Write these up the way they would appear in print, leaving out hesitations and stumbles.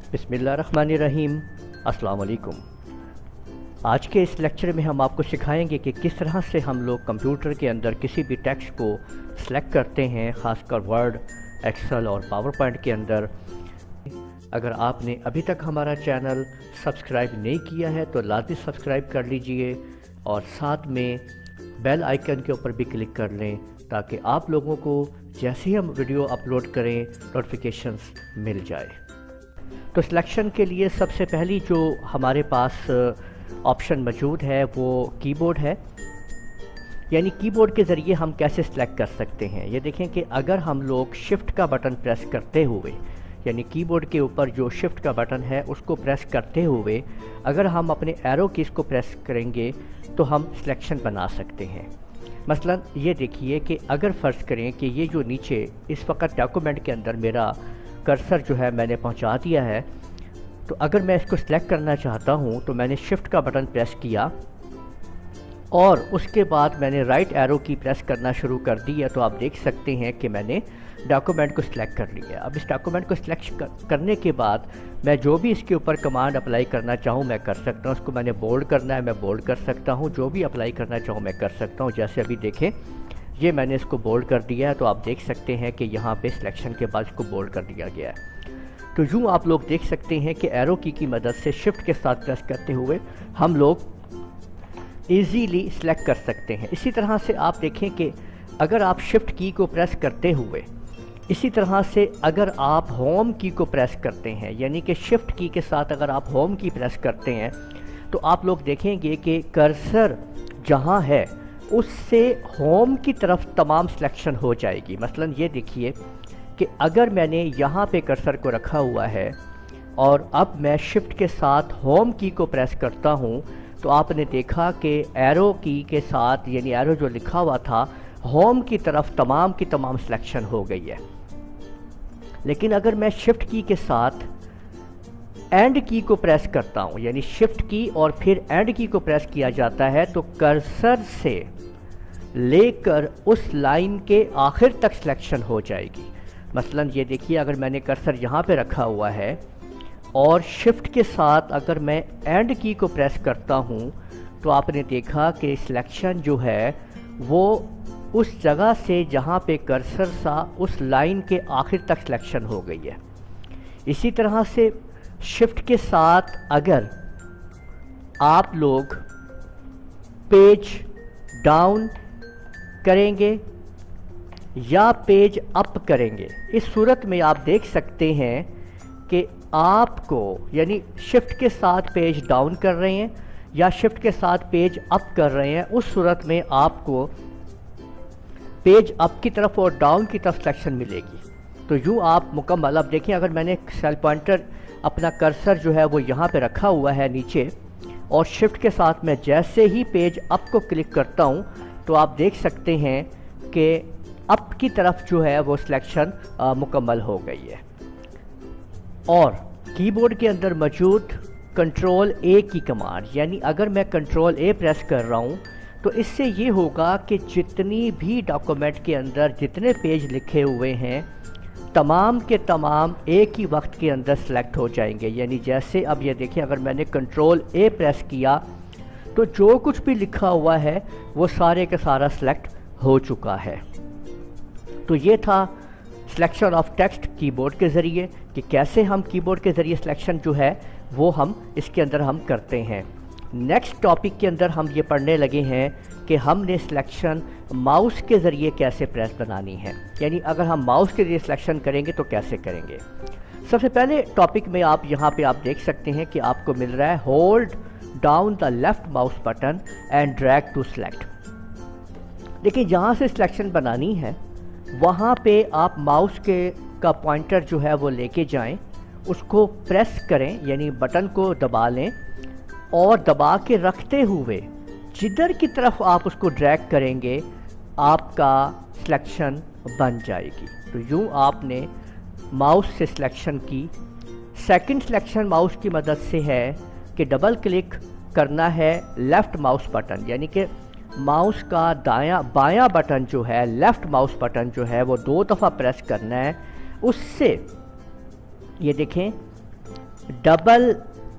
बिस्मिल्लाहिर्रहमानिर्रहीम। अस्सलाम वालेकुम। आज के इस लेक्चर में हम आपको सिखाएंगे कि किस तरह से हम लोग कंप्यूटर के अंदर किसी भी टेक्स्ट को सिलेक्ट करते हैं, ख़ासकर वर्ड, एक्सेल और पावर पॉइंट के अंदर। अगर आपने अभी तक हमारा चैनल सब्सक्राइब नहीं किया है तो लाजमी सब्सक्राइब कर लीजिए और साथ में बेल आइकन के ऊपर भी क्लिक कर लें ताकि आप लोगों को जैसे ही हम वीडियो अपलोड करें नोटिफिकेशंस मिल जाए। तो सिलेक्शन के लिए सबसे पहली जो हमारे पास ऑप्शन मौजूद है वो कीबोर्ड है, यानी कीबोर्ड के ज़रिए हम कैसे सिलेक्ट कर सकते हैं। ये देखें कि अगर हम लोग शिफ्ट का बटन प्रेस करते हुए, यानी कीबोर्ड के ऊपर जो शिफ्ट का बटन है उसको प्रेस करते हुए अगर हम अपने एरो कीज़ को प्रेस करेंगे तो हम सिलेक्शन बना सकते हैं। मसलन ये देखिए कि अगर फ़र्ज़ करें कि ये जो नीचे इस वक्त डॉक्यूमेंट के अंदर मेरा कर्सर जो है मैंने पहुंचा दिया है, तो अगर मैं इसको सिलेक्ट करना चाहता हूं तो मैंने शिफ्ट का बटन प्रेस किया और उसके बाद मैंने राइट एरो की प्रेस करना शुरू कर दी है, तो आप देख सकते हैं कि मैंने डॉक्यूमेंट को सिलेक्ट कर लिया। अब इस डॉक्यूमेंट को सिलेक्ट करने के बाद मैं जो भी इसके ऊपर कमांड अप्लाई करना चाहूँ मैं कर सकता हूँ। उसको मैंने बोल्ड करना है मैं बोल्ड कर सकता हूँ, जो भी अप्लाई करना चाहूँ मैं कर सकता हूँ। जैसे अभी देखें ये मैंने इसको बोल्ड कर दिया है, तो आप देख सकते हैं कि यहाँ पे सिलेक्शन के बाद इसको बोल्ड कर दिया गया है। तो यूँ आप लोग देख सकते हैं कि एरो की मदद से शिफ्ट के साथ प्रेस करते हुए हम लोग इजीली सिलेक्ट कर सकते हैं। इसी तरह से आप देखें कि अगर आप शिफ्ट की को प्रेस करते हुए, इसी तरह से अगर आप होम की को प्रेस करते हैं, यानी कि शिफ्ट की के साथ अगर आप होम की प्रेस करते हैं तो आप लोग देखेंगे कि कर्सर जहाँ है उससे होम की तरफ तमाम सिलेक्शन हो जाएगी। मसलन ये देखिए कि अगर मैंने यहाँ पे कर्सर को रखा हुआ है और अब मैं शिफ्ट के साथ होम की को प्रेस करता हूँ तो आपने देखा कि एरो की के साथ, यानी एरो जो लिखा हुआ था, होम की तरफ तमाम की तमाम सिलेक्शन हो गई है। लेकिन अगर मैं शिफ्ट की के साथ एंड की को प्रेस करता हूँ, यानी शिफ्ट की और फिर एंड की को प्रेस किया जाता है, तो कर्सर से लेकर उस लाइन के आखिर तक सिलेक्शन हो जाएगी। मसलन ये देखिए अगर मैंने कर्सर यहाँ पे रखा हुआ है और शिफ्ट के साथ अगर मैं एंड की को प्रेस करता हूँ तो आपने देखा कि सिलेक्शन जो है वो उस जगह से जहाँ पे कर्सर सा उस लाइन के आखिर तक सिलेक्शन हो गई है। इसी तरह से शिफ्ट के साथ अगर आप लोग पेज डाउन करेंगे या पेज अप करेंगे, इस सूरत में आप देख सकते हैं कि आपको, यानी शिफ्ट के साथ पेज डाउन कर रहे हैं या शिफ्ट के साथ पेज अप कर रहे हैं, उस सूरत में आपको पेज अप की तरफ और डाउन की तरफ सिलेक्शन मिलेगी। तो यूँ आप मुकम्मल, अब देखिए अगर मैंने सेल पॉइंटर अपना कर्सर जो है वो यहाँ पे रखा हुआ है नीचे और शिफ्ट के साथ मैं जैसे ही पेज अप को क्लिक करता हूँ तो आप देख सकते हैं कि अप की तरफ जो है वो सिलेक्शन मुकम्मल हो गई है। और कीबोर्ड के अंदर मौजूद कंट्रोल ए की कमांड, यानी अगर मैं कंट्रोल ए प्रेस कर रहा हूँ तो इससे ये होगा कि जितनी भी डॉक्यूमेंट के अंदर जितने पेज लिखे हुए हैं तमाम के तमाम एक ही वक्त के अंदर सेलेक्ट हो जाएंगे। यानी जैसे अब ये देखिए अगर मैंने कंट्रोल ए प्रेस किया तो जो कुछ भी लिखा हुआ है वो सारे का सारा सेलेक्ट हो चुका है। तो ये था सिलेक्शन ऑफ टेक्स्ट कीबोर्ड के ज़रिए कि कैसे हम कीबोर्ड के ज़रिए सिलेक्शन जो है वो हम इसके अंदर हम करते हैं। नेक्स्ट टॉपिक के अंदर हम ये पढ़ने लगे हैं कि हमने सिलेक्शन माउस के ज़रिए कैसे प्रेस बनानी है, यानी अगर हम माउस के ज़रिए सिलेक्शन करेंगे तो कैसे करेंगे। सबसे पहले टॉपिक में आप यहाँ पे आप देख सकते हैं कि आपको मिल रहा है hold down the left mouse button and drag to select. देखिए जहाँ से सिलेक्शन बनानी है वहाँ पे आप माउस के का पॉइंटर जो है वो लेके जाएं, उसको प्रेस करें, यानी बटन को दबा लें और दबा के रखते हुए जिधर की तरफ आप उसको ड्रैग करेंगे आपका सिलेक्शन बन जाएगी। तो यूँ आपने माउस से सिलेक्शन की। सेकंड सिलेक्शन माउस की मदद से है कि डबल क्लिक करना है लेफ़्ट माउस बटन, यानी कि माउस का बायां बटन जो है, लेफ़्ट माउस बटन जो है वो 2 दफ़ा प्रेस करना है। उससे ये देखें डबल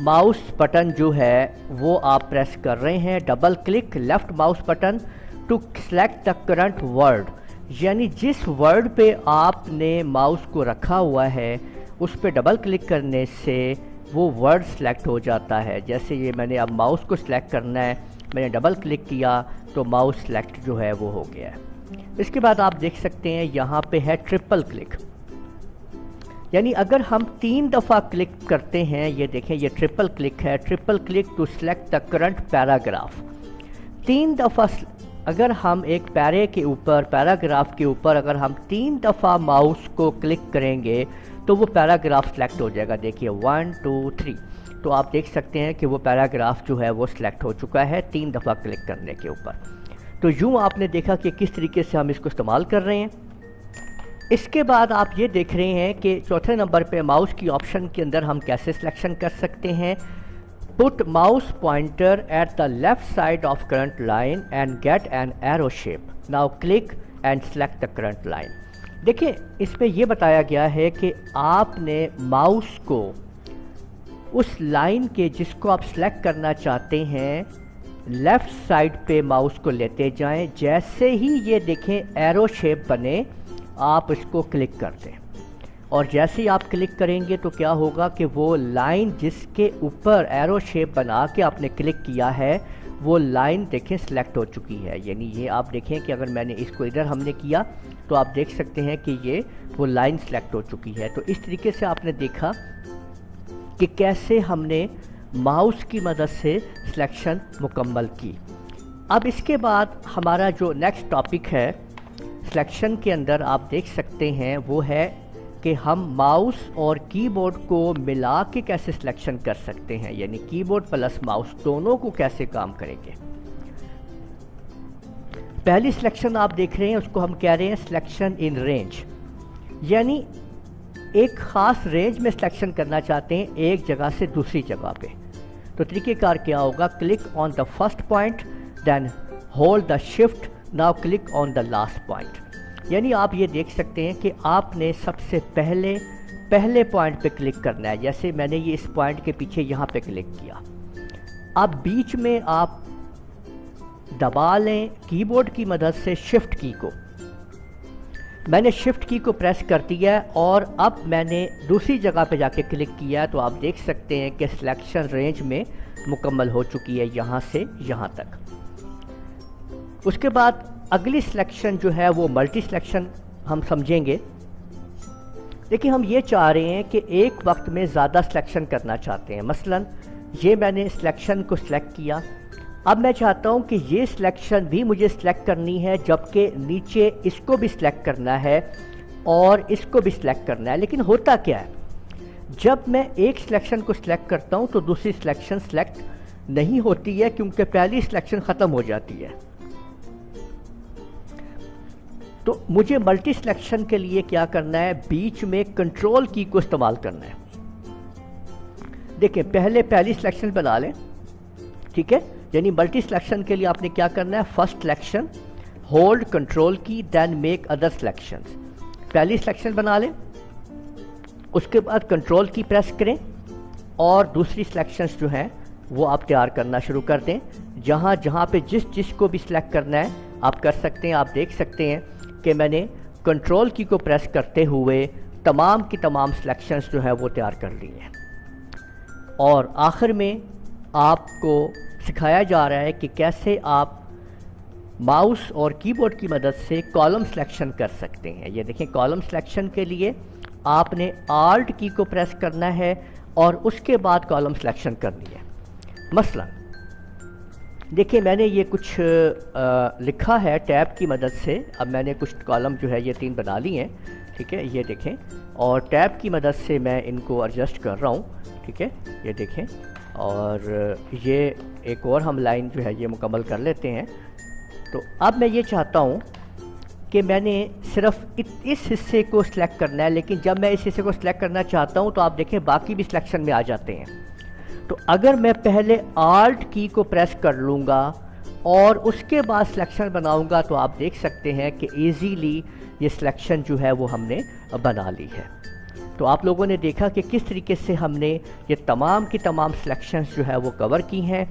माउस बटन जो है वो आप प्रेस कर रहे हैं, double click left mouse button to select the current word, यानी जिस वर्ड पे आपने माउस को रखा हुआ है उस पे डबल क्लिक करने से वो वर्ड सेलेक्ट हो जाता है। जैसे ये मैंने अब माउस को सिलेक्ट करना है, मैंने डबल क्लिक किया तो माउस सेलेक्ट जो है वो हो गया है। इसके बाद आप देख सकते हैं यहाँ पे है ट्रिपल क्लिक, यानी अगर हम 3 दफ़ा क्लिक करते हैं, ये देखें ये ट्रिपल क्लिक है, triple click to select the current paragraph. 3 दफ़ा अगर हम एक पैरे के ऊपर, पैराग्राफ के ऊपर अगर हम 3 दफ़ा माउस को क्लिक करेंगे तो वो पैराग्राफ सेलेक्ट हो जाएगा। देखिए 1 2 3, तो आप देख सकते हैं कि वो पैराग्राफ जो है वो सिलेक्ट हो चुका है 3 दफ़ा क्लिक करने के ऊपर। तो यूँ आपने देखा कि किस तरीके से हम इसको इस्तेमाल कर रहे हैं। इसके बाद आप ये देख रहे हैं कि चौथे नंबर पे माउस की ऑप्शन के अंदर हम कैसे सिलेक्शन कर सकते हैं। Put mouse pointer at the left side of current line and get an arrow shape, now click and select the current line. देखिए इसमें यह बताया गया है कि आपने माउस को उस लाइन के जिसको आप सेलेक्ट करना चाहते हैं लेफ़्ट साइड पे माउस को लेते जाएं, जैसे ही ये देखें एरो शेप बने आप इसको क्लिक कर दें, और जैसे ही आप क्लिक करेंगे तो क्या होगा कि वो लाइन जिसके ऊपर एरो शेप बना के आपने क्लिक किया है वो लाइन देखें सिलेक्ट हो चुकी है। यानी ये आप देखें कि अगर मैंने इसको इधर हमने किया तो आप देख सकते हैं कि ये वो लाइन सिलेक्ट हो चुकी है। तो इस तरीके से आपने देखा कि कैसे हमने माउस की मदद से सिलेक्शन मुकम्मल की। अब इसके बाद हमारा जो नेक्स्ट टॉपिक है सिलेक्शन के अंदर आप देख सकते हैं वो है कि हम माउस और कीबोर्ड को मिला के कैसे सिलेक्शन कर सकते हैं, यानी कीबोर्ड प्लस माउस दोनों को कैसे काम करेंगे। पहली सिलेक्शन आप देख रहे हैं उसको हम कह रहे हैं सिलेक्शन इन रेंज, यानी एक ख़ास रेंज में सिलेक्शन करना चाहते हैं एक जगह से दूसरी जगह पे। तो तरीक़ेकार क्या होगा, click on the first point then hold the shift, now click on the last point. यानी आप ये देख सकते हैं कि आपने सबसे पहले पॉइंट पे क्लिक करना है। जैसे मैंने ये इस पॉइंट के पीछे यहाँ पे क्लिक किया, अब बीच में आप दबा लें कीबोर्ड की मदद से शिफ्ट की को। मैंने शिफ्ट की को प्रेस कर दिया और अब मैंने दूसरी जगह पे जाके क्लिक किया, तो आप देख सकते हैं कि सिलेक्शन रेंज में मुकम्मल हो चुकी है यहाँ से यहाँ तक। उसके बाद अगली सिलेक्शन जो है वो मल्टी सिलेक्शन हम समझेंगे। देखिए हम ये चाह रहे हैं कि एक वक्त में ज़्यादा सिलेक्शन करना चाहते हैं। मसलन ये मैंने सिलेक्शन को सिलेक्ट किया, अब मैं चाहता हूँ कि ये सिलेक्शन भी मुझे सिलेक्ट करनी है, जबकि नीचे इसको भी सिलेक्ट करना है और इसको भी सिलेक्ट करना है। लेकिन होता क्या है, जब मैं एक सिलेक्शन को सिलेक्ट करता हूँ तो दूसरी सिलेक्शन सिलेक्ट नहीं होती है, क्योंकि पहली सिलेक्शन ख़त्म हो जाती है। तो मुझे मल्टी सिलेक्शन के लिए क्या करना है, बीच में कंट्रोल की को इस्तेमाल करना है। देखिए पहली सिलेक्शन बना लें, ठीक है। यानी मल्टी सिलेक्शन के लिए आपने क्या करना है, फर्स्ट सिलेक्शन होल्ड कंट्रोल की देन मेक अदर सिलेक्शंस। पहली सिलेक्शन बना लें, उसके बाद कंट्रोल की प्रेस करें और दूसरी सिलेक्शंस जो हैं वो आप तैयार करना शुरू कर दें। जहाँ पे जिस को भी सिलेक्ट करना है आप कर सकते हैं। आप देख सकते हैं कि मैंने कंट्रोल की को प्रेस करते हुए तमाम की तमाम सिलेक्शंस जो है वो तैयार कर ली हैं। और आखिर में आपको सिखाया जा रहा है कि कैसे आप माउस और कीबोर्ड की मदद से कॉलम सिलेक्शन कर सकते हैं। ये देखें, कॉलम सिलेक्शन के लिए आपने आल्ट की को प्रेस करना है और उसके बाद कॉलम सिलेक्शन करनी है। मसलन देखिए मैंने ये कुछ लिखा है टैब की मदद से। अब मैंने कुछ कॉलम जो है ये 3 बना ली हैं, ठीक है, ये देखें, और टैब की मदद से मैं इनको एडजस्ट कर रहा हूँ, ठीक है, ये देखें। और ये एक और हम लाइन जो है ये मुकम्मल कर लेते हैं। तो अब मैं ये चाहता हूँ कि मैंने सिर्फ इस हिस्से को सिलेक्ट करना है, लेकिन जब मैं इस हिस्से को सिलेक्ट करना चाहता हूँ तो आप देखें बाकी भी सिलेक्शन में आ जाते हैं। तो अगर मैं पहले आल्ट की को प्रेस कर लूँगा और उसके बाद सिलेक्शन बनाऊँगा तो आप देख सकते हैं कि ईज़ीली ये सिलेक्शन जो है वो हमने बना ली है। تو آپ لوگوں نے دیکھا کہ کس طریقے سے ہم نے یہ تمام کی تمام سلیکشنز جو ہے وہ کور کی ہیں،